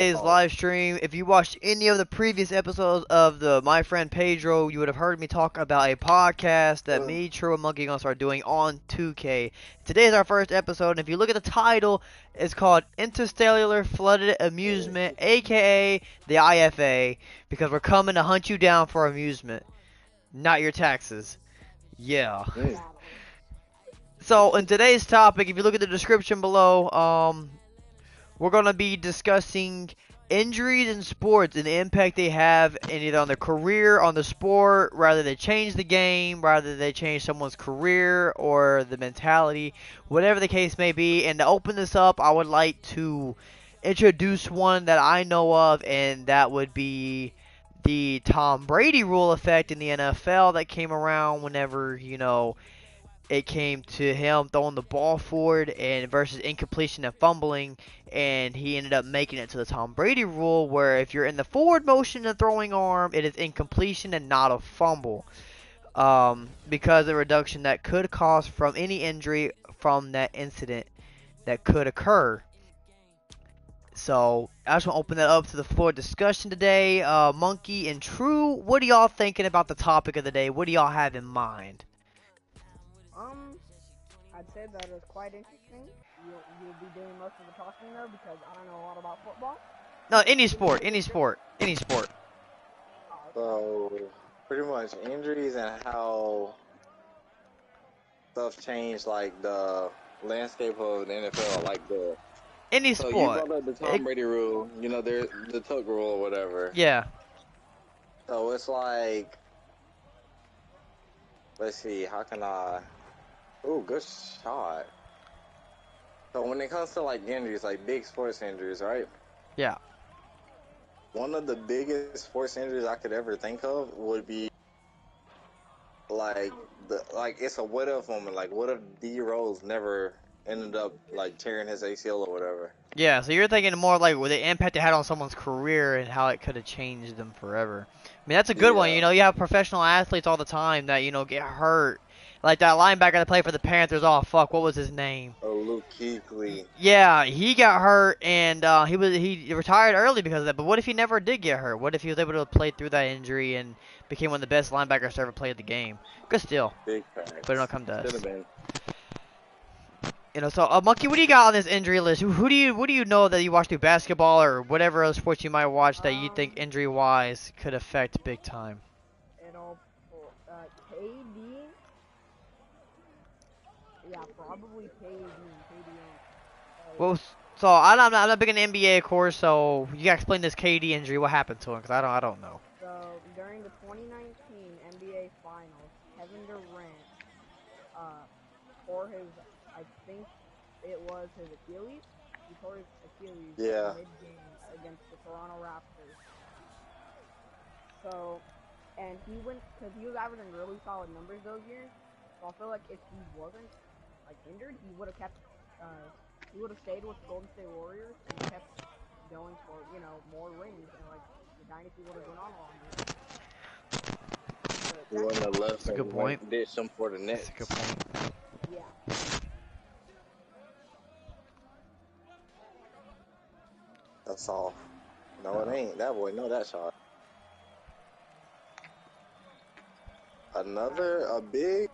today's live stream. If you watched any of the previous episodes of the My Friend Pedro, you would have heard me talk about a podcast that me, True, and Monkey are gonna start doing on 2K. Today is our first episode, and if you look at the title, it's called Interstellar Flooded Amusement, aka the IFA, because we're coming to hunt you down for amusement, not your taxes. Yeah. So in today's topic, if you look at the description below, we're going to be discussing injuries in sports and the impact they have in either on their career, on the sport, rather they change the game, rather they change someone's career or the mentality, whatever the case may be. And to open this up, I would like to introduce one that I know of, and that would be the Tom Brady rule effect in the NFL that came around whenever, it came to him throwing the ball forward and versus incompletion and fumbling, and he ended up making it to the Tom Brady rule, where if you're in the forward motion and throwing arm, it is incompletion and not a fumble, because of the reduction that could cause from any injury from that incident that could occur. So I just want to open that up to the floor discussion today. Monkey and True, what are y'all thinking about the topic of the day? What do y'all have in mind? I'd say that is quite interesting. You'll be doing most of the talking though, because I don't know a lot about football. No, any sport. So, pretty much injuries and how stuff changed, like the landscape of the NFL, like the. Any So sport. you brought up the Tom Brady rule, there's the Tuck rule or whatever. Yeah. So it's like, let's see, how can I? Ooh, good shot. So when it comes to like injuries, like big sports injuries, right? Yeah. One of the biggest sports injuries I could ever think of would be like it's a what if moment. Like what if D Rose never ended up like tearing his ACL or whatever? Yeah, so you're thinking more like with the impact it had on someone's career and how it could have changed them forever. I mean, that's a good one. You have professional athletes all the time that, get hurt. Like that linebacker that played for the Panthers. Oh, fuck, what was his name? Oh, Luke Kuechly. Yeah, he got hurt, and he retired early because of that. But what if he never did get hurt? What if he was able to play through that injury and became one of the best linebackers to ever play the game? Good still. Big facts. But it don't come to us. Should have been. So Monkey, what do you got on this injury list? What do you know that you watch through basketball or whatever other sports you might watch that you think injury wise could affect big time? KD. Yeah, probably KD. Well, so I'm not big in the NBA, of course. So you gotta explain this KD injury. What happened to him? Because I don't know. So during the 2019 NBA Finals, Kevin Durant tore his, I think it was his Achilles. He tore his Achilles mid-game against the Toronto Raptors. So, and he went, because he was averaging really solid numbers those years. So I feel like if he wasn't injured, he would have kept. He would have stayed with the Golden State Warriors and kept going for more rings, and the dynasty would have gone on longer. He wouldn't have left. That's a good point. Did some for the Nets. That's a good point. Yeah. That's all. No, it ain't. That boy, no, that shot. A big,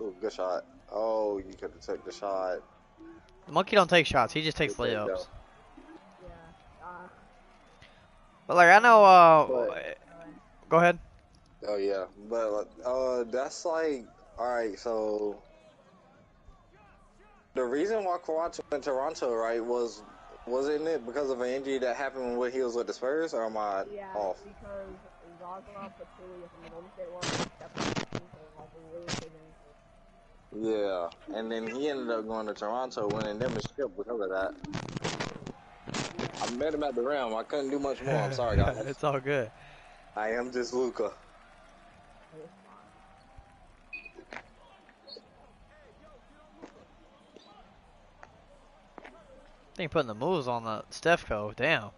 ooh, good shot. Oh, you could have took the shot. Monkey don't take shots. He just takes layups. Yeah. But I know. Go ahead. Oh yeah, but that's all right. So the reason why Kawhi went to Toronto, right, wasn't it because of an injury that happened when he was with the Spurs, or am I off? Yeah, because Zaza Pachulia from the Golden State Warriors stepped on the team for a really big injury. Yeah, and then he ended up going to Toronto, winning them a strip because of that. I met him at the rim. I couldn't do much more. I'm sorry, guys. It's all good. I am just Luka. I think putting the moves on the Steph Co. Damn.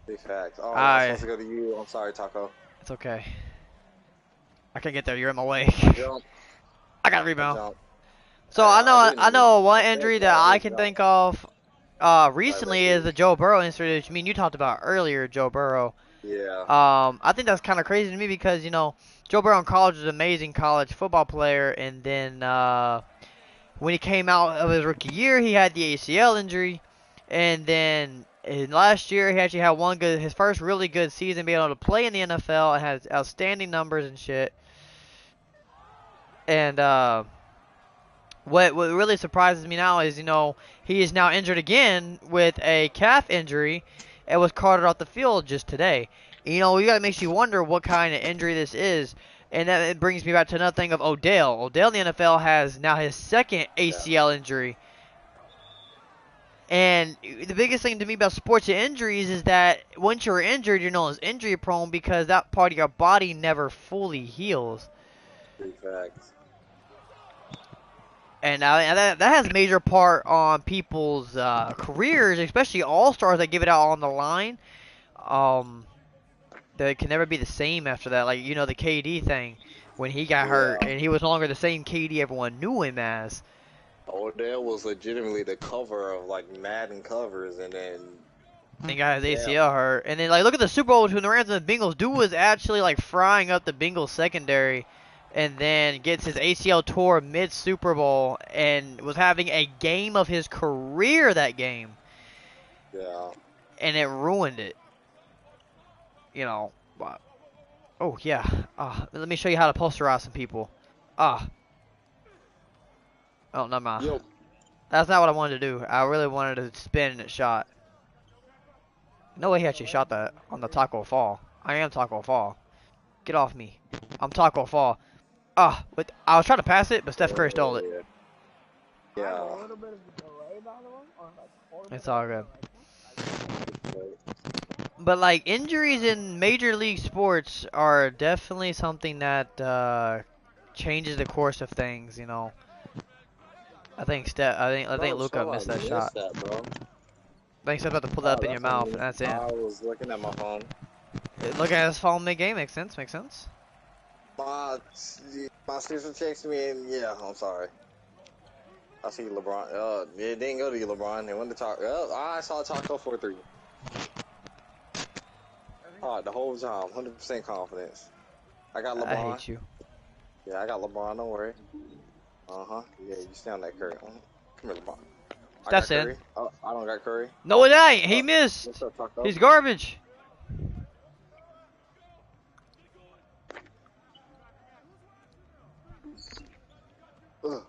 Big facts. Oh, I'm supposed to go to you. I'm sorry, Taco. It's okay. I can't get there. You're in my way. Jump. I got a rebound. So I didn't know one expect injury that that. I Good can job. think of Sorry, recently is baby. the Joe Burrow injury, which I mean you talked about earlier, Joe Burrow. Yeah. I think that's kind of crazy to me because Joe Burrow in college was an amazing college football player, and then when he came out of his rookie year, he had the ACL injury, and then in last year he actually had his first really good season, being able to play in the NFL and has outstanding numbers and shit. And what really surprises me now is he is now injured again with a calf injury, and was carted off the field just today. That makes you wonder what kind of injury this is. And that it brings me back to another thing of Odell. Odell in the NFL has now his second Yeah. ACL injury. And the biggest thing to me about sports injuries is that once you're injured, you're known as injury prone because that part of your body never fully heals. Big facts. And that has a major part on people's careers, especially all stars that give it out on the line. Um, they can never be the same after that. Like the KD thing when he got hurt, Yeah. and he was no longer the same KD everyone knew him as. Odell was legitimately the cover of like Madden covers, and then And got his damn. ACL hurt. And then look at the Super Bowl between the Rams and the Bengals. Dude was actually frying up the Bengals secondary, and then gets his ACL tore mid Super Bowl and was having a game of his career that game, Yeah. and it ruined it. You know. Oh yeah. Let me show you how to posterize some people. Ah. Oh, never mind. Yo. That's not what I wanted to do. I really wanted to spin and it shot. No way he actually shot that on the Taco Fall. I am Taco Fall. Get off me. I'm Taco Fall. But I was trying to pass it, but Steph Curry stole it. I have Yeah. a little bit of a delay, by the way, or like 4 It's minutes. all good. Like, But injuries in major league sports are definitely something that changes the course of things. I think Bro, Luka so missed I that shot. missed that, bro. I think Steph's about to pull that Oh, up in your that's on mouth, me. and that's in. I was looking at my phone. Look at his phone mid-game. Makes sense. Makes sense. My sister texted me, and yeah, I'm sorry. I see LeBron. It didn't go to you, LeBron. It went to talk. I saw Taco 4-3. The whole time, 100% confidence. I got I LeBron. hate you. Yeah, I got LeBron. Don't worry. Yeah, you stay on that Curry. Come here, LeBron. I got Steph's in. Curry. Oh, I don't got Curry. No, it ain't. He What's missed. up, Taco? He's garbage. Ugh.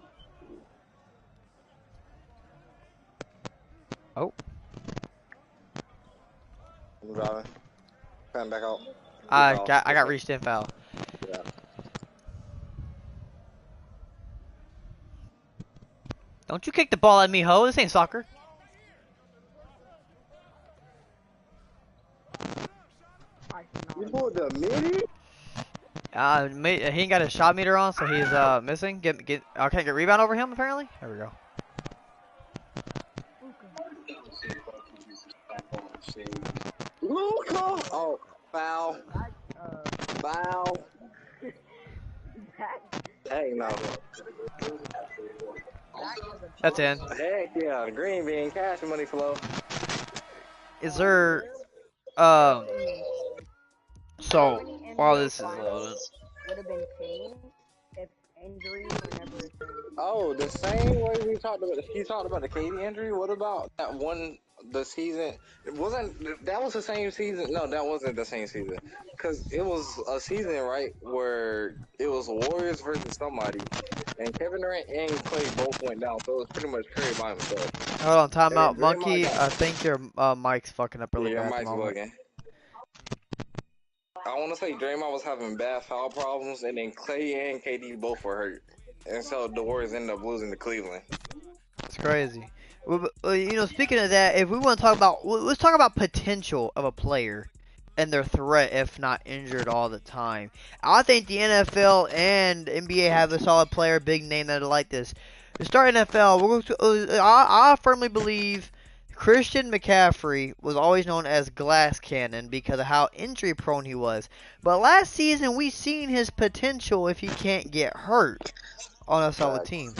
Oh. I'm driving. Coming back out. Good I foul. got I Good got foul. reached in foul. Yeah. Don't you kick the ball at me, ho. This ain't soccer. I You cannot. pulled the midi? He ain't got his shot meter on, so he's missing. I can't get rebound over him apparently. There we go. Luka! Oh, foul. Foul. That, Hey, no. That's in. Heck yeah, the green bean, cash money flow. Is there how um so many while NBA this is loading? finals would have been changed if injuries were never a thing? Oh, the same way he talked about the KD injury. What about that one? The season that was the same season? No, that wasn't the same season. Cause it was a season right where it was Warriors versus somebody, and Kevin Durant and Clay both went down. So it was pretty much Curry by himself. Hold on, And then timeout, Draymond monkey. got I think your mic's fucking up really your bad at the mic's moment. bugging. I want to say Draymond was having bad foul problems, and then Clay and KD both were hurt, and so the Warriors ended up losing to Cleveland. It's crazy. Speaking of that, if we want to talk about, let's talk about potential of a player and their threat if not injured all the time. I think the NFL and NBA have a solid player, big name that are like this. To start NFL, I firmly believe Christian McCaffrey was always known as Glass Cannon because of how injury prone he was. But last season, we seen his potential if he can't get hurt on a solid team.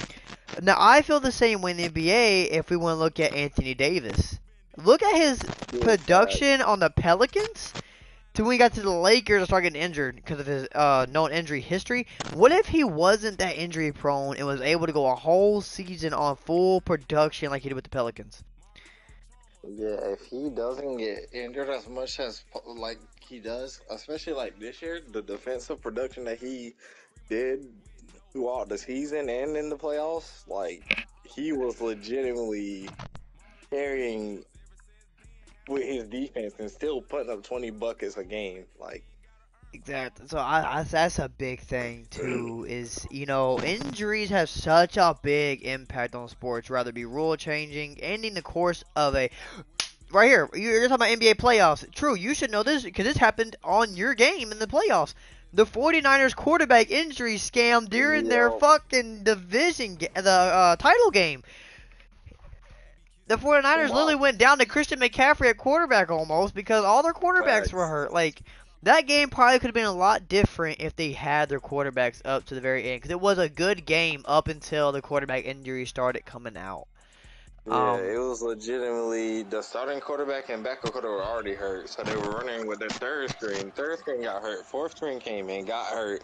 Now I feel the same way in the NBA if we want to look at Anthony Davis. Look at his Yeah, production on the Pelicans to when he got to the Lakers and started getting injured because of his known injury history. What if he wasn't that injury prone and was able to go a whole season on full production like he did with the Pelicans? yeah, if he doesn't get injured as much as like he does, especially like this year, the defensive production that he did throughout the season and in the playoffs, like he was legitimately carrying with his defense and still putting up 20 buckets a game. Like, Exactly. So that's a big thing too. Is injuries have such a big impact on sports, whether it be rule changing, ending the course of a. Right here, you're talking about NBA playoffs. True, you should know this because this happened on your game in the playoffs. The 49ers quarterback injury scam during their yo, fucking the title game. The 49ers my literally went down to Christian McCaffrey at quarterback almost because all their quarterbacks were facts. hurt. Like, that game probably could have been a lot different if they had their quarterbacks up to the very end because it was a good game up until the quarterback injury started coming out. Yeah, it was legitimately the starting quarterback and backup quarterback were already hurt, so they were running with their third string. Third string got hurt. Fourth string came in, got hurt,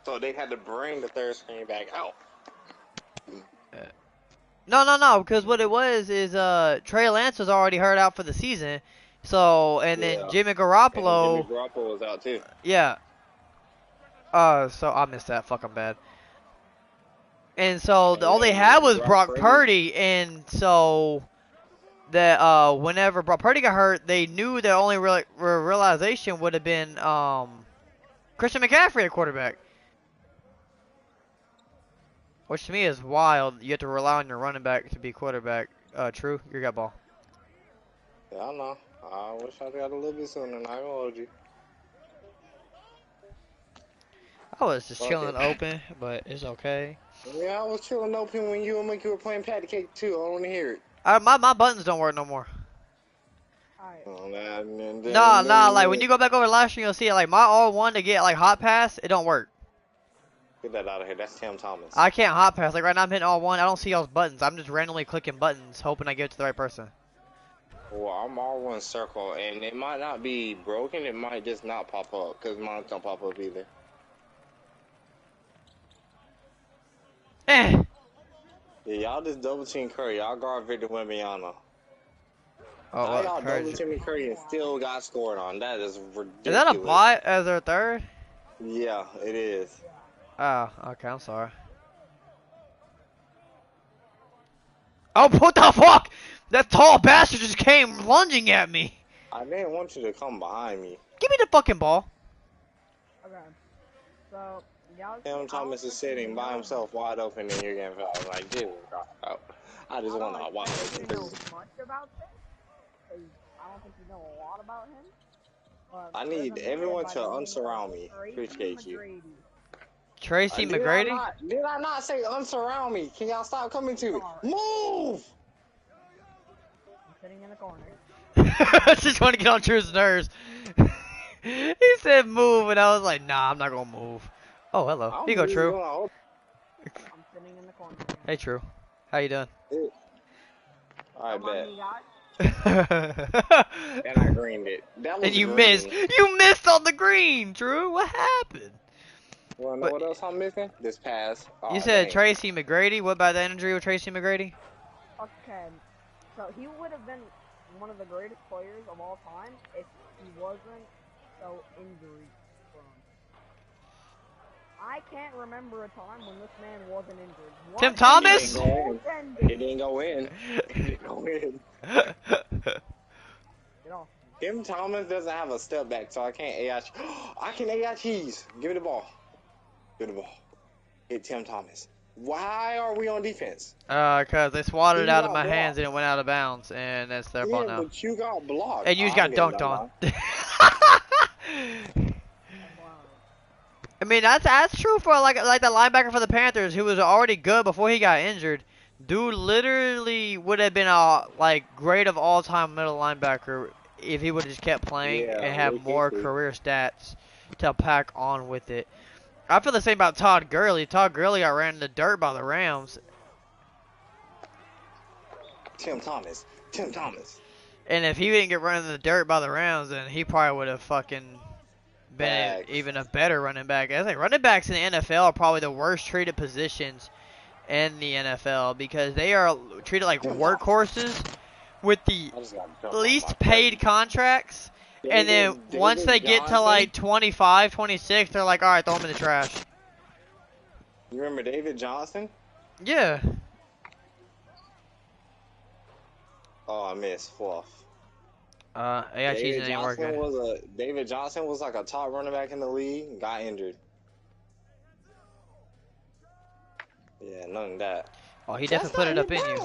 so they had to bring the third string back out. No, because what it was is Trey Lance was already hurt out for the season. So, and then Yeah, Jimmy and Jimmy Garoppolo, Garoppolo was out too. yeah. So I missed that. Fuck, I'm bad. And so And all they then had was Brock Brock Purdy. Purdy, and so that whenever Brock Purdy got hurt, they knew their only realization would have been Christian McCaffrey at quarterback, which to me is wild. You have to rely on your running back to be quarterback. True, you got ball. Yeah, I know. I wish I got a little bit sooner. Not gonna hold you. I was just Fuck chilling it. open, but it's okay. Yeah, I was chilling open when you and Mickey were playing patty cake too. I want to hear it. My buttons don't work no more. Alright. Oh, nah, and Nah, like when then you go back over last year, you'll see it. Like my R1 to get like hot pass, it don't work. get that out of here. That's Tim Thomas. I can't hot pass. Like right now I'm hitting R1, I don't see y'all's buttons. I'm just randomly clicking buttons, hoping I get it to the right person. Well, I'm all one circle, and it might not be broken. It might just not pop up because mine don't pop up either. Eh. Yeah, y'all just double team Curry. Y'all guard Victor Wembanyama. Oh, How well, y'all double Curry. team Curry and still got scored on? That is ridiculous. Is that a bot as their third? Yeah, it is. Oh, okay, I'm sorry. Oh, what the fuck? That tall bastard just came lunging at me. I didn't want you to come behind me. Give me the fucking ball. Okay. So, y'all. Tim Thomas is sitting by himself wide open and you're getting fouled. I'm like, dude, I just want to watch I it. don't know much about this, 'cause I don't think you know a lot about him. But I there's need a man everyone by to the name of unsurround me. Tracy Appreciate you. McGrady. Tracy Did McGrady? did I not say unsurround me? Can y'all stop coming to me? Sorry. Move! I'm sitting in the corner. Just want to get on Drew's nerves. He said move, and I was like, nah, I'm not gonna move. Oh, hello. I'm Here you go, just True. gonna I'm sitting in the corner. Hey, True. How you doing? Alright, Come on, bet. you guys. And I greened it. That was And you green. missed. You missed on the green, True. What happened? You wanna know But what else I'm missing? This pass. Oh, you said dang. Tracy McGrady. What about that injury with Tracy McGrady? Okay. So he would have been one of the greatest players of all time if he wasn't so injury prone. I can't remember a time when this man wasn't injured. What Tim Thomas? It didn't go in. It didn't go in. Get off. Tim Thomas doesn't have a step back, so I can't AI. I can AI cheese. Give me the ball. Give me the ball. Hit Tim Thomas. Why are we on defense? Cause they swatted it You out of got my blocked. hands and it went out of bounds, and that's their ball Yeah, now. but you got blocked. And you just got I'm getting dunked that on. line. Wow. I mean, that's true for like the linebacker for the Panthers, who was already good before he got injured. Dude literally would have been a like great of all time middle linebacker if he would have just kept playing Yeah, and have Rick more Hickley. career stats to pack on with it. I feel the same about Todd Gurley. Todd Gurley got ran in the dirt by the Rams. Tim Thomas. Tim Thomas. And if he didn't get run in the dirt by the Rams, then he probably would have fucking been Facts. even a better running back. I think running backs in the NFL are probably the worst treated positions in the NFL because they are treated like Tim Thomas. workhorses with the I just got jumped off least my paid curtain. contracts. And then once they get to like 25, 26, they're like, all right, throw them in the trash. You remember David Johnson? Yeah. Oh, I missed fluff. AIT's David ain't working. David Johnson was like a top running back in the league and got injured. Yeah, none of that. Oh, he definitely put it up in you.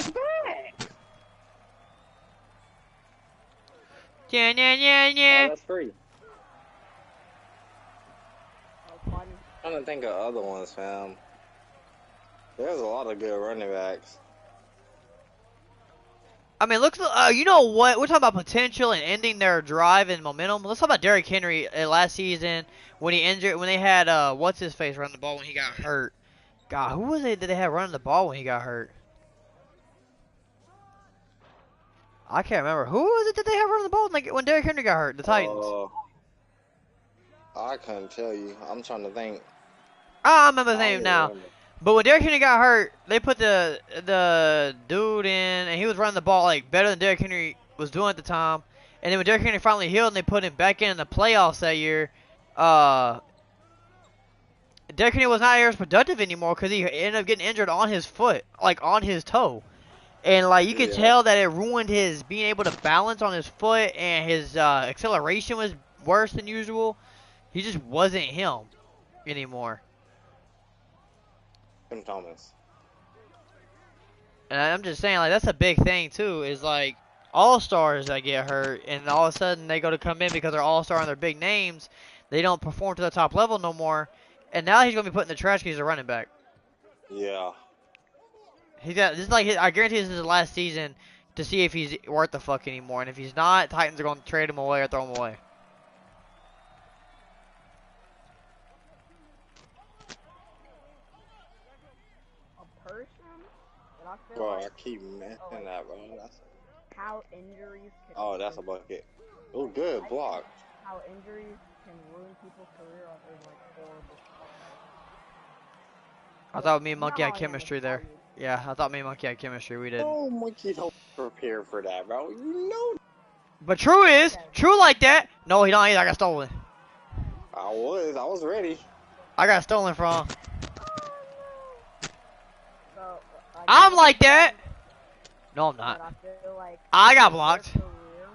Yeah, yeah, yeah, Oh, yeah. that's free. That's funny. I'm trying to think of other ones, fam. There's a lot of good running backs. I mean, look, you know what? We're talking about potential and ending their drive and momentum. Let's talk about Derrick Henry last season when he injured, when they had what's his face running the ball when he got hurt. God, who was it that they had running the ball when he got hurt? I can't remember. Who was it that they had running the ball when Derrick Henry got hurt? The Titans. I couldn't tell you. I'm trying to think. I remember the I don't name even now. remember. But when Derrick Henry got hurt, they put the dude in, and he was running the ball like better than Derrick Henry was doing at the time. And then when Derrick Henry finally healed, and they put him back in the playoffs that year, Derrick Henry was not as productive anymore because he ended up getting injured on his foot, like on his toe. And like you could Yeah. tell that it ruined his being able to balance on his foot, and his acceleration was worse than usual. He just wasn't him anymore. Tim Thomas. And I'm just saying, like, that's a big thing, too, is, like, all-stars that get hurt, and all of a sudden they go to come in because they're all-star and they're big names. They don't perform to the top level no more. And now he's going to be put in the trash because he's a running back. Yeah. This is like, I guarantee this is his last season to see if he's worth the fuck anymore. And if he's not, Titans are going to trade him away or throw him away. A person that I feel Bro, I like keep missing that, bro. how injuries can Oh, that's a bucket. Oh, good block. how injuries can ruin people's career is like horrible. I thought me and You know Monkey how had I am chemistry with there. values. Yeah, I thought me and Monkey had chemistry. We did. Oh, Monkey don't prepare for that, bro. You know. But True is. True like that. No, he don't either. I got stolen. I was ready. I got stolen from. So, I'm like that. No, I'm but not. I feel like I got blocked. their career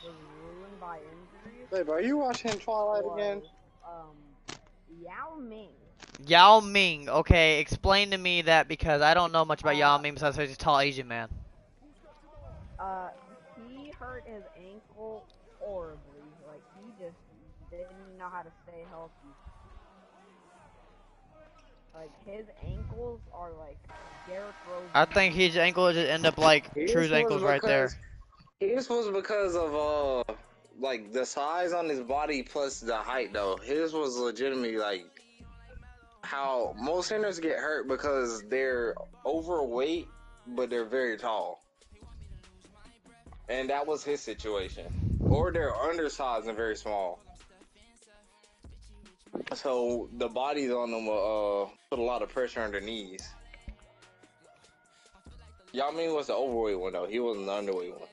was ruined by injuries. Hey, bro, you watching Twilight was, again? Yao Ming. Yao Ming. Okay, explain to me that because I don't know much about Yao Ming besides he's a tall Asian man. He hurt his ankle horribly. Like, he just didn't know how to stay healthy. Like, his ankles are like Derrick Rose. I think his ankle just end up like True's ankles right there. His was because of like the size on his body plus the height though. His was legitimately like how most centers get hurt because they're overweight but they're very tall. And that was his situation. Or they're undersized and very small. So the bodies on them put a lot of pressure on their knees. Yao Ming was the overweight one though. He wasn't the underweight one.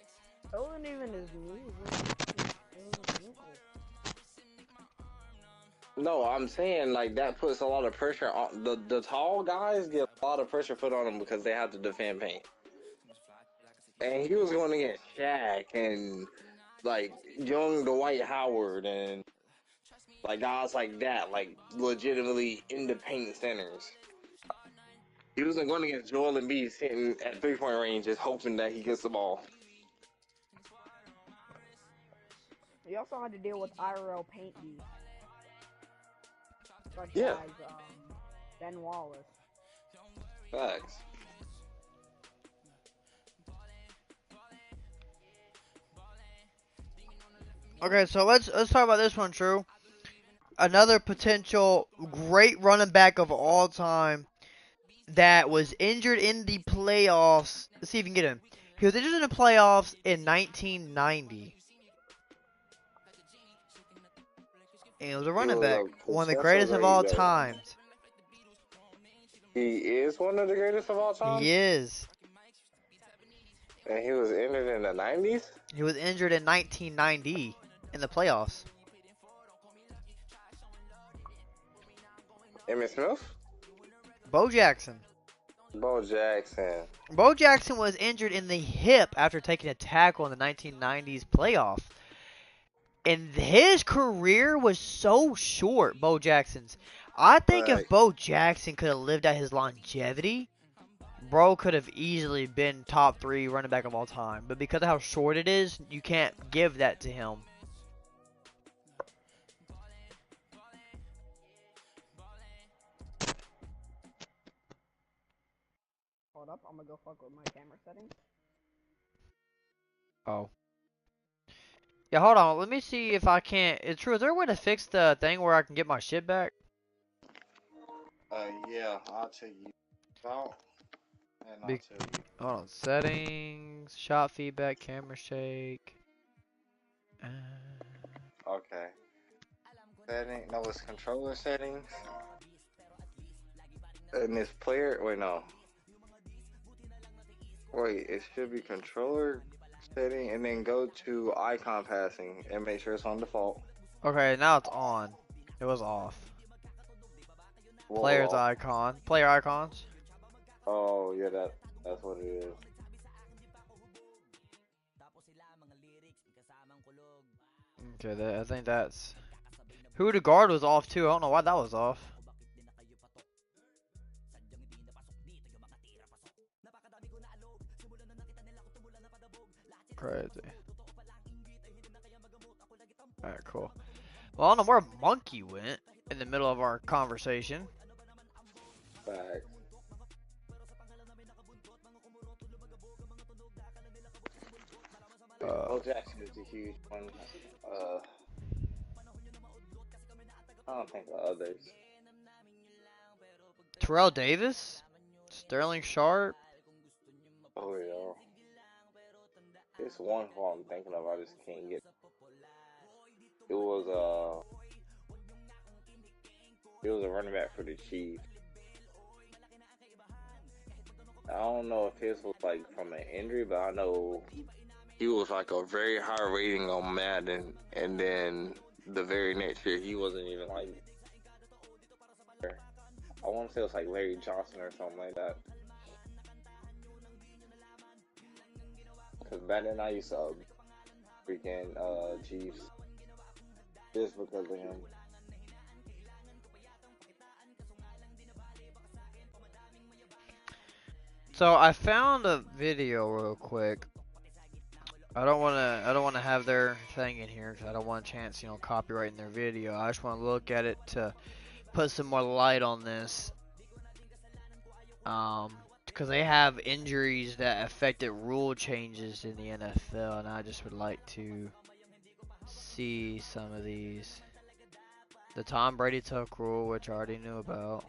It wasn't even his knees. It was his ankle. No, I'm saying like that puts a lot of pressure on the tall guys get a lot of pressure put on them because they have to defend paint. And he was going against Shaq and like young Dwight Howard and like guys like that, like legitimately in the paint centers. He wasn't going against Joel Embiid sitting at 3-point range just hoping that he gets the ball. He also had to deal with IRL paint use. Such Yeah. as Ben Wallace. Facts. Okay, so let's talk about this one, True. Another potential great running back of all time that was injured in the playoffs. Let's see if you can get him. He was injured in the playoffs in 1990. And he was a He running was back, a one of the potential greatest of great all back. times. He is one of the greatest of all time. He is. And he was injured in the 90s. He was injured in 1990 in the playoffs. Emmitt Smith. Bo Jackson. Bo Jackson. Bo Jackson was injured in the hip after taking a tackle in the 1990s playoff. And his career was so short, Bo Jackson's. I think if Like, Bo Jackson could have lived out his longevity, bro could have easily been top 3 running back of all time. But because of how short it is, you can't give that to him. Hold up, I'm gonna go fuck with my camera settings. Oh. Yeah, hold on. Let me see if I can't. It's true. Is there a way to fix the thing where I can get my shit back? yeah, I'll tell you about, and I'll Be tell you. Hold on. Settings, shot feedback, camera shake. Okay. Setting. No, it's controller settings. And this player. Wait, no. Wait, it should be controller setting, and then go to icon passing and make sure it's on default. Okay, now it's on. It was off. Players Whoa. icon. Player icons. Oh yeah, that's what it is. Okay, I think that's. Who the guard was off too. I don't know why that was off. Crazy. Alright, cool. Well, I don't know where Monkey went in the middle of our conversation. Facts. Bo Jackson is a huge one. I don't think of others. Terrell Davis? Sterling Sharp? Oh yeah. It's one who I'm thinking of. I just can't get. It was a running back for the Chiefs. I don't know if his was like from an injury, but I know he was like a very high rating on Madden, and then the very next year he wasn't even like. I want to say it was like Larry Johnson or something like that. Because back then I used to freaking Chiefs just because of him. So I found a video real quick. I don't wanna have their thing in here because I don't want a chance, copyrighting their video. I just want to look at it to put some more light on this. Because they have injuries that affected rule changes in the NFL, and I just would like to see some of these. The Tom Brady took rule, which I already knew about.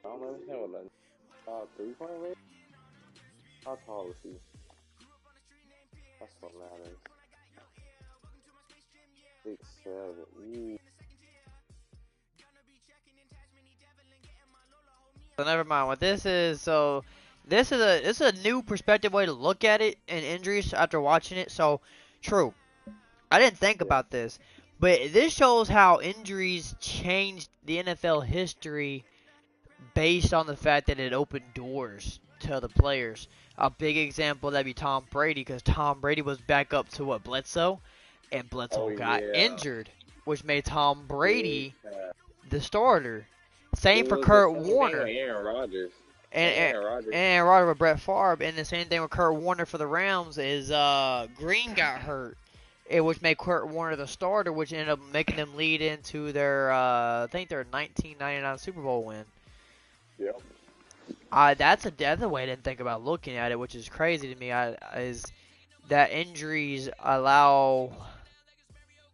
I don't understand what that 3-point rate. How tall is he? That's what matters. 6'7". Ooh. So never mind. What this is, this is a new perspective way to look at it and injuries after watching it. So true. I didn't think about this, but this shows how injuries changed the NFL history based on the fact that it opened doors to other players. A big example that'd be Tom Brady, because Tom Brady was back up to what, Bledsoe, and Oh Bledsoe got yeah. injured, which made Tom Big Brady time. the starter. Same It for was the Kurt same thing with Warner. Aaron Rodgers. And, And and Aaron Rodgers. and Rodgers with Brett Favre, and the same thing with Kurt Warner for the Rams is Green got hurt, which made Kurt Warner the starter, which ended up making them lead into their I think their 1999 Super Bowl win. Yep. That's a way I didn't think about looking at it, which is crazy to me. Is that injuries allow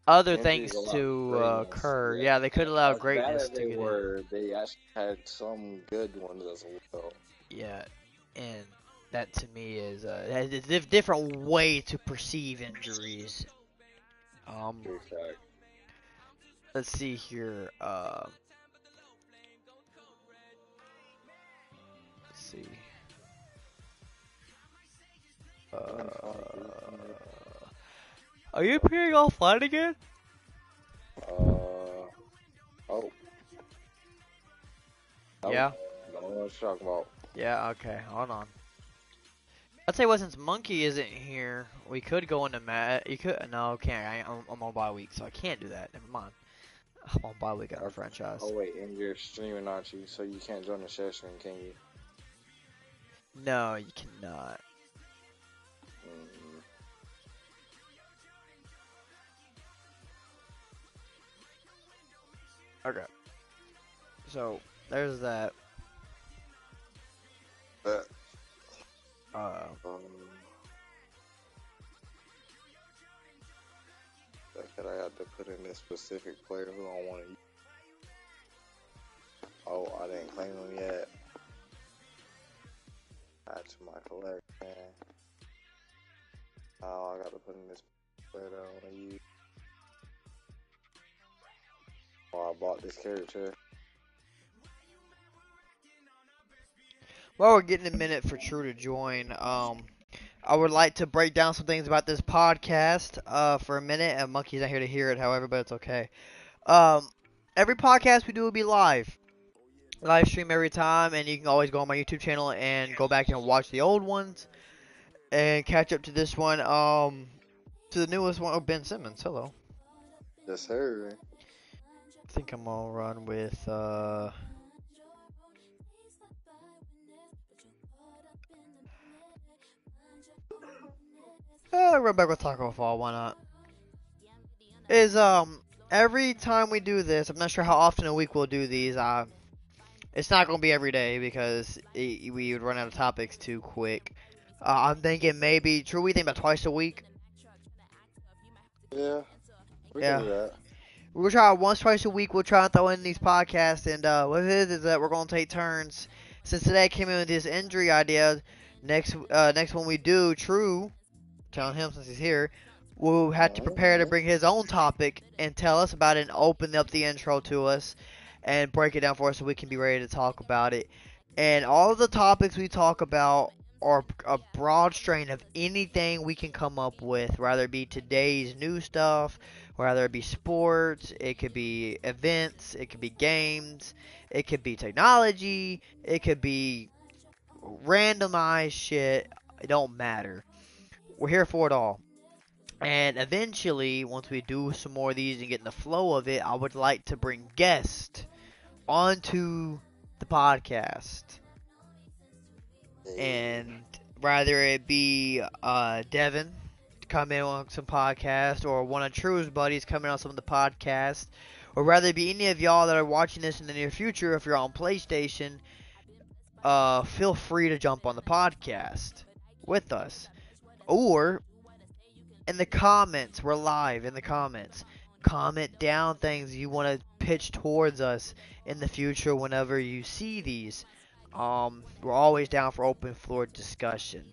other Injuries things a lot to greatness. occur. Yeah. Yeah, they could allow As bad greatness as to they get in. were, they actually had some good ones as well. Yeah, and that to me is it's a different way to perceive injuries. True fact. Let's see here. Let's see. Are you appearing offline again? Oh. Yeah. Don't know what you're talking about. Yeah. Okay. Hold on. I'll tell you what. Since Monkey isn't here, we could go into Matt. You could. No, can't. I'm on bye week, so I can't do that. Never mind. I'm on bye week on our franchise. Oh wait, and you're streaming, aren't you? So you can't join the share stream, can you? No, you cannot. Mm. Okay. So there's that. That I have to put in this specific player who I want to use. Oh, I didn't claim him yet. Add to my collection. Oh, I got to put in this player that I want to use. Oh, I bought this character. While we're getting a minute for True to join, I would like to break down some things about this podcast for a minute. And Monkey's not here to hear it, however, but it's okay. Every podcast we do will be live stream every time, and you can always go on my YouTube channel and go back and watch the old ones and catch up to this one. To the newest one. Oh, Ben Simmons, hello. Yes, sir. I think I'm gonna run with run back with Taco Fall, why not? Every time we do this, I'm not sure how often a week we'll do these. It's not gonna be every day because we would run out of topics too quick. I'm thinking maybe, True, we think about twice a week. Yeah. We Yeah. can do that. We'll try once, twice a week. We'll try and throw in these podcasts, and what it is that we're gonna take turns. Since today I came in with this injury idea, next one we do, True, telling him since he's here, we'll have to prepare to bring his own topic and tell us about it and open up the intro to us and break it down for us so we can be ready to talk about it. And all of the topics we talk about are a broad strain of anything we can come up with, whether it be today's new stuff, whether it be sports, it could be events, it could be games, it could be technology, it could be randomized shit. It don't matter. We're here for it all. And eventually, once we do some more of these and get in the flow of it, I would like to bring guests onto the podcast. And rather it be Devin come in on some podcast, or one of True's buddies coming on some of the podcasts, or rather it be any of y'all that are watching this in the near future. If you're on PlayStation, feel free to jump on the podcast with us. Or in the comments, we're live in the comments. Comment down things you want to pitch towards us in the future whenever you see these. We're always down for open floor discussion.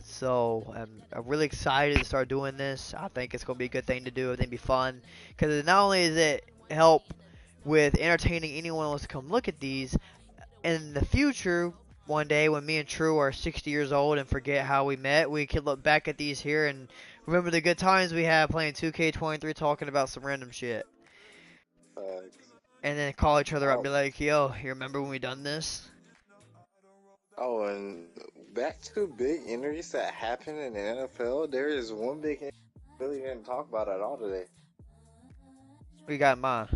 So I'm really excited to start doing this. I think it's going to be a good thing to do. I think it'll be fun. Because not only does it help with entertaining anyone who wants to come look at these, in the future, one day when me and True are 60 years old and forget how we met, we can look back at these here and remember the good times we had playing 2K23 talking about some random shit. and then call each other up and Oh, be like, yo, you remember when we done this? oh, and back to big injuries that happened in the NFL. There is one big injury we really didn't talk about at all today. We got mine.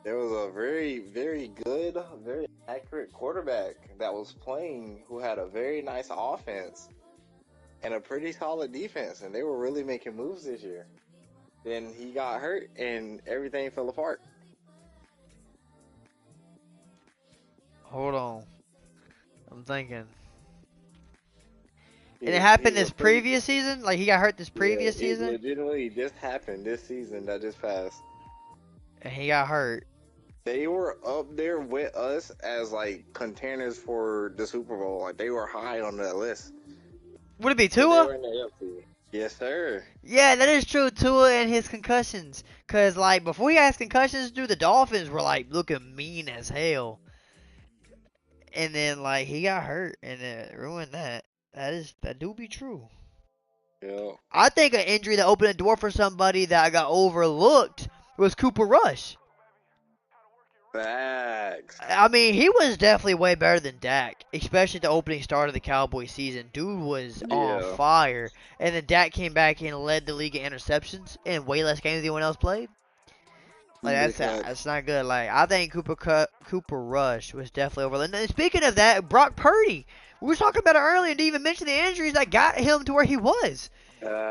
There was a very, very good, very accurate quarterback that was playing who had a very nice offense and a pretty solid defense, and they were really making moves this year. Then he got hurt, and everything fell apart. Hold on. I'm thinking. And it He's happened a this pretty previous season? Like he got hurt this Yeah. previous It season? legitimately just happened this season that just passed. And he got hurt. They were up there with us as like contenders for the Super Bowl. Like they were high on that list, Would it be but they Tua? were in the AFC. Yes, sir. Yeah, that is true. Tua and his concussions. Cause like before he had his concussions, dude, the Dolphins were like looking mean as hell. And then like he got hurt and it ruined that. That do be true. Yeah. I think an injury that opened a door for somebody that got overlooked was Cooper Rush. Facts. I mean, he was definitely way better than Dak, especially the opening start of the Cowboys season. Dude was on Yeah. fire. And then Dak came back and led the league in interceptions in way less games than anyone else played. Like Big facts. that's not good. Like I think Cooper Rush was definitely overlooked. And speaking of that, Brock Purdy. We were talking about it earlier and didn't even mention the injuries that got him to where he was.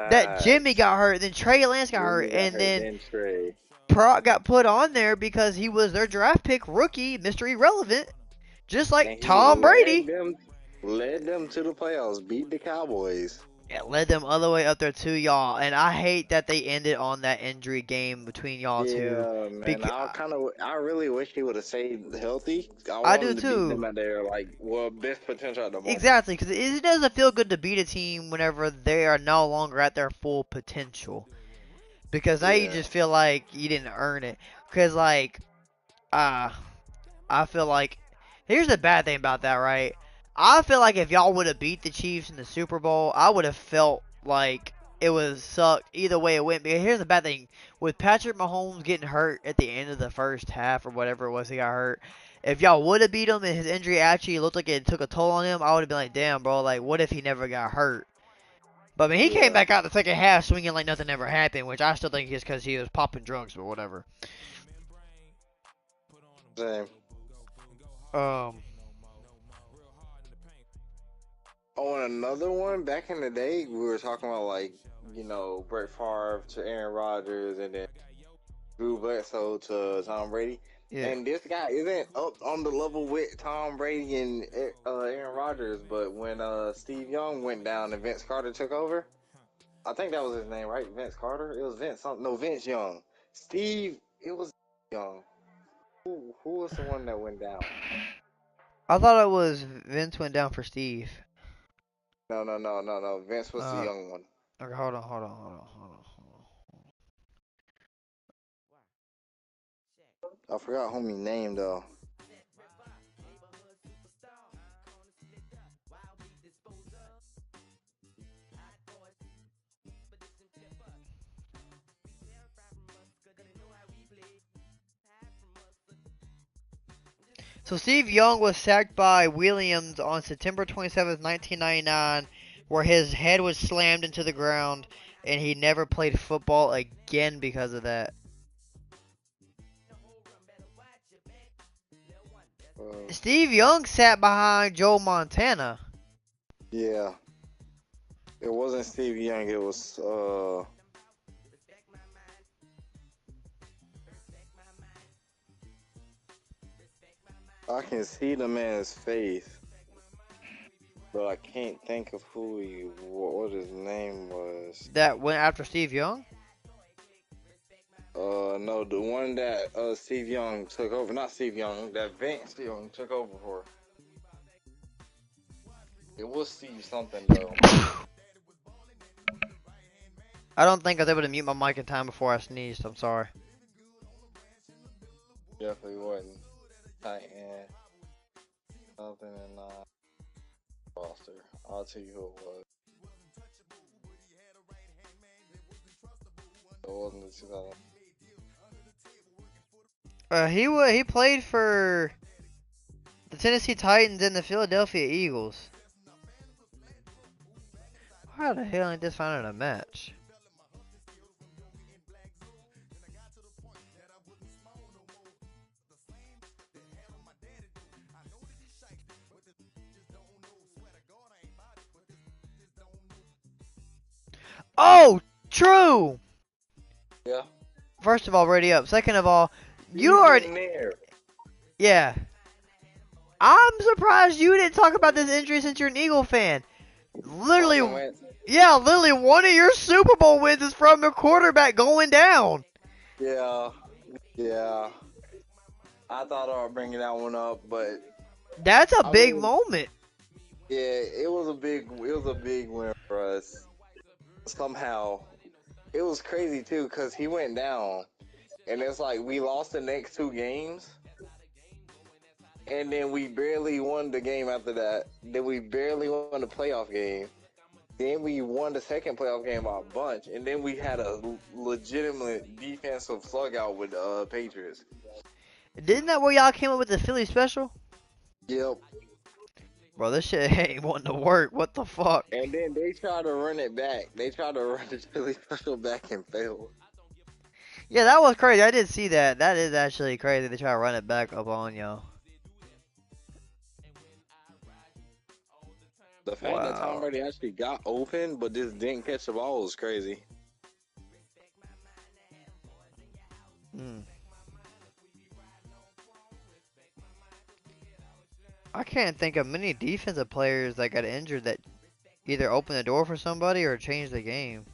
That Jimmy Facts. got hurt, then Trey Lance got hurt, Jimmy got and hurt, then then Trey. Brock got put on there because he was their draft pick rookie, Mr. Irrelevant, just like And he Tom Brady. led them to the playoffs, beat the Cowboys. Yeah, led them all the way up there to y'all, and I hate that they ended on that injury game between y'all two. Yeah, man. Because I really wish he would have stayed healthy. I I do wanted to beat them too. at their best potential at the moment. Exactly, because it doesn't feel good to beat a team whenever they are no longer at their full potential. Because now you Yeah, just feel like you didn't earn it. Because like, uh, I feel like here's the bad thing about that, right? I feel like if y'all would have beat the Chiefs in the Super Bowl, I would have felt like it was sucked either way it went. Because here's the bad thing: with Patrick Mahomes getting hurt at the end of the first half or whatever it was, he got hurt. If y'all would have beat him and his injury actually looked like it took a toll on him, I would have been like, damn, bro, like what if he never got hurt? But I mean, he came yeah. back out the second half swinging like nothing ever happened, which I still think is because he was popping drugs or whatever. Same. Um, Oh, and another one back in the day, we were talking about Brett Favre to Aaron Rodgers, and then Drew Bledsoe to Tom Brady. yeah. And this guy isn't up on the level with Tom Brady and Aaron Rodgers, but when Steve Young went down and Vince Carter took over, I think that was his name, right? Vince Carter? It was Vince something. No, Vince Young. Steve, it was Young. Who was the one that went down? I thought it was Vince went down for Steve. No. Vince was the Uh, young one. okay, hold on. I forgot whom he named though. So Steve Young was sacked by Williams on September 27th, 1999, where his head was slammed into the ground, and he never played football again because of that. Steve Young sat behind Joe Montana. Yeah, it wasn't Steve Young. It was I can see the man's face, but I can't think of what his name was. That went after Steve Young? No, the one that Steve Young took over. Not Steve Young. That Vince Young took over for. It was Steve something though. I don't think I was able to mute my mic in time before I sneezed. I'm sorry. Definitely wasn't Titan. Something in roster. I'll tell you who it was. It wasn't the 2000. He played for the Tennessee Titans and the Philadelphia Eagles. How the hell ain't this finding a match? Oh, true. Yeah. First of all, ready up. Second of all, you He's already. in there. Yeah. I'm surprised you didn't talk about this injury since you're an Eagle fan. Carson Literally, Wentz. yeah, literally one of your Super Bowl wins is from your quarterback going down. Yeah. Yeah. I thought I would bring that one up, but That's a I big mean, moment. yeah, it was a big win for us. Somehow, it was crazy too because he went down, and it's like we lost the next two games, and then we barely won the game after that. Then we barely won the playoff game. Then we won the second playoff game by a bunch, and then we had a legitimate defensive slug out with the Patriots. Didn't that where y'all came up with the Philly special? Yep. Bro, this shit ain't wanting to work. What the fuck? And then they tried to run it back. They tried to run the Philly special back and failed. Yeah, that was crazy. I did see that. That is actually crazy. They try to run it back up on y'all. The fact that Tom Wow. Brady actually got open but just didn't catch the ball was crazy. Mm. I can't think of many defensive players that got injured that either opened the door for somebody or changed the game.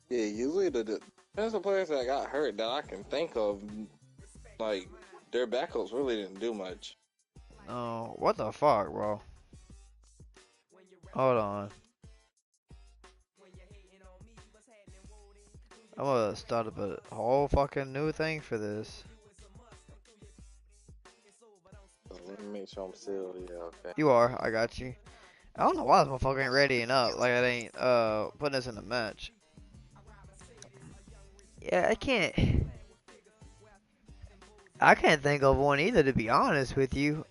Yeah, usually the defensive players that got hurt that I can think of, like, their backups really didn't do much. Oh, what the fuck, bro? Hold on. I'm gonna start up a whole fucking new thing for this. So let me make sure I'm still, yeah, okay. You are, I got you. I don't know why this motherfucker ain't readying up. Like it ain't putting us in a match. Yeah, I can't think of one either, to be honest with you.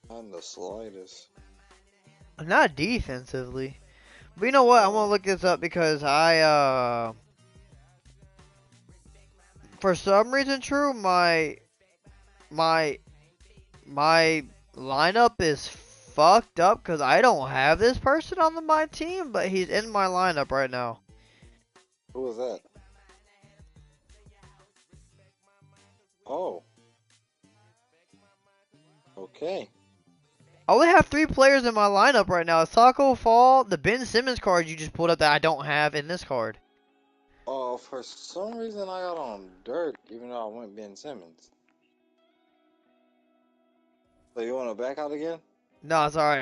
Not in the slightest. Not defensively. But you know what? I'm gonna look this up because for some reason, True, my my lineup is fucked up because I don't have this person on my team, but he's in my lineup right now. Who was that? Oh. Okay. I only have 3 players in my lineup right now. Taco Fall, the Ben Simmons card you just pulled up that I don't have in this card. Oh, for some reason I got on Dirk, even though I went Ben Simmons. So you want to back out again? No, it's alright.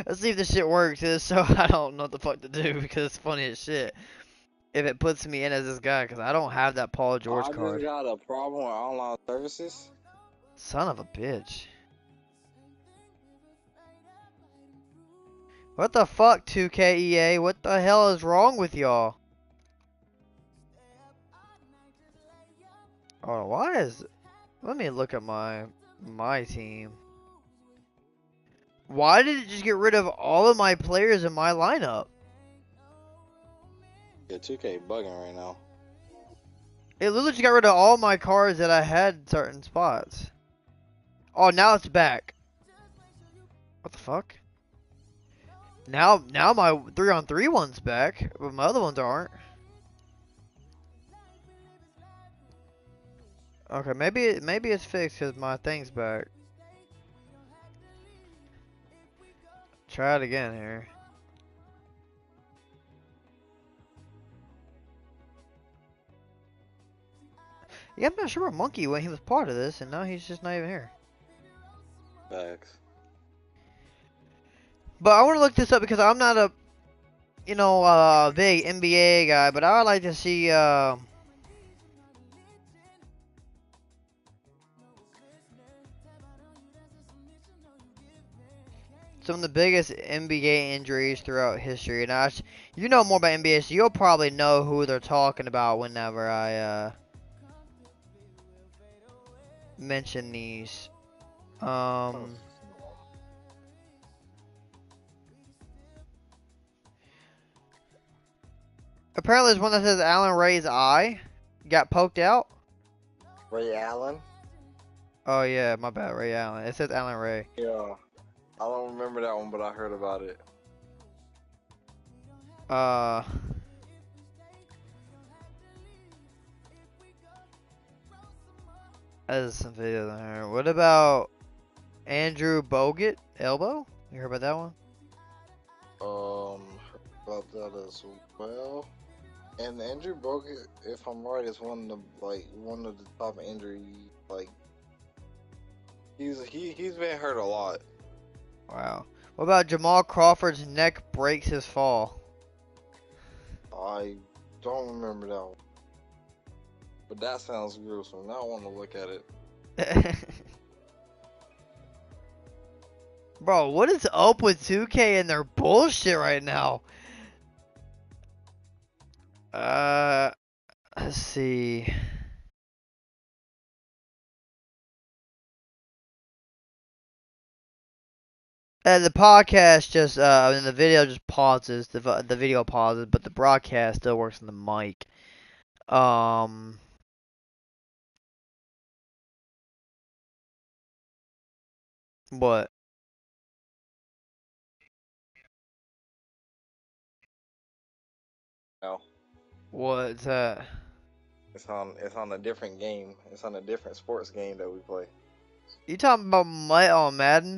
Let's see if this shit works. So I don't know what the fuck to do because it's funny as shit. If it puts me in as this guy, because I don't have that Paul George I just card. got a problem with online services. Son of a bitch. What the fuck, 2KEA? What the hell is wrong with y'all? Oh, why is... Let me look at my team. Why did it just get rid of all of my players in my lineup? Yeah, 2K bugging right now. It literally just got rid of all my cards that I had in certain spots. Oh, now it's back. What the fuck? Now my 3-on-3 one's back, but my other ones aren't. Okay, maybe it's fixed because my thing's back. Try it again here. Yeah, I'm not sure where Monkey went. He was part of this, and now he's just not even here. Facts. But I want to look this up because I'm not a, big NBA guy, but I would like to see, some of the biggest NBA injuries throughout history. Now, you know more about NBA, so you'll probably know who they're talking about whenever I mention these. Apparently, there's one that says Alan Ray's eye got poked out. Ray Allen? Oh yeah, my bad, Ray Allen. It says Alan Ray. Yeah. I don't remember that one, but I heard about it. There's some videos on here. What about Andrew Bogut elbow? You heard about that one? About that as well. And Andrew Bogut, if I'm right, is one of the top injury. Like he's been hurt a lot. Wow. What about Jamal Crawford's neck breaks his fall? I don't remember that one, but that sounds gruesome. Now I want to look at it. Bro, what is up with 2K and their bullshit right now? Let's see. The podcast just, the video just pauses. The video pauses, but the broadcast still works on the mic. What? No, What's that? it's on a different game. It's on a different sports game that we play. You talking about Madden?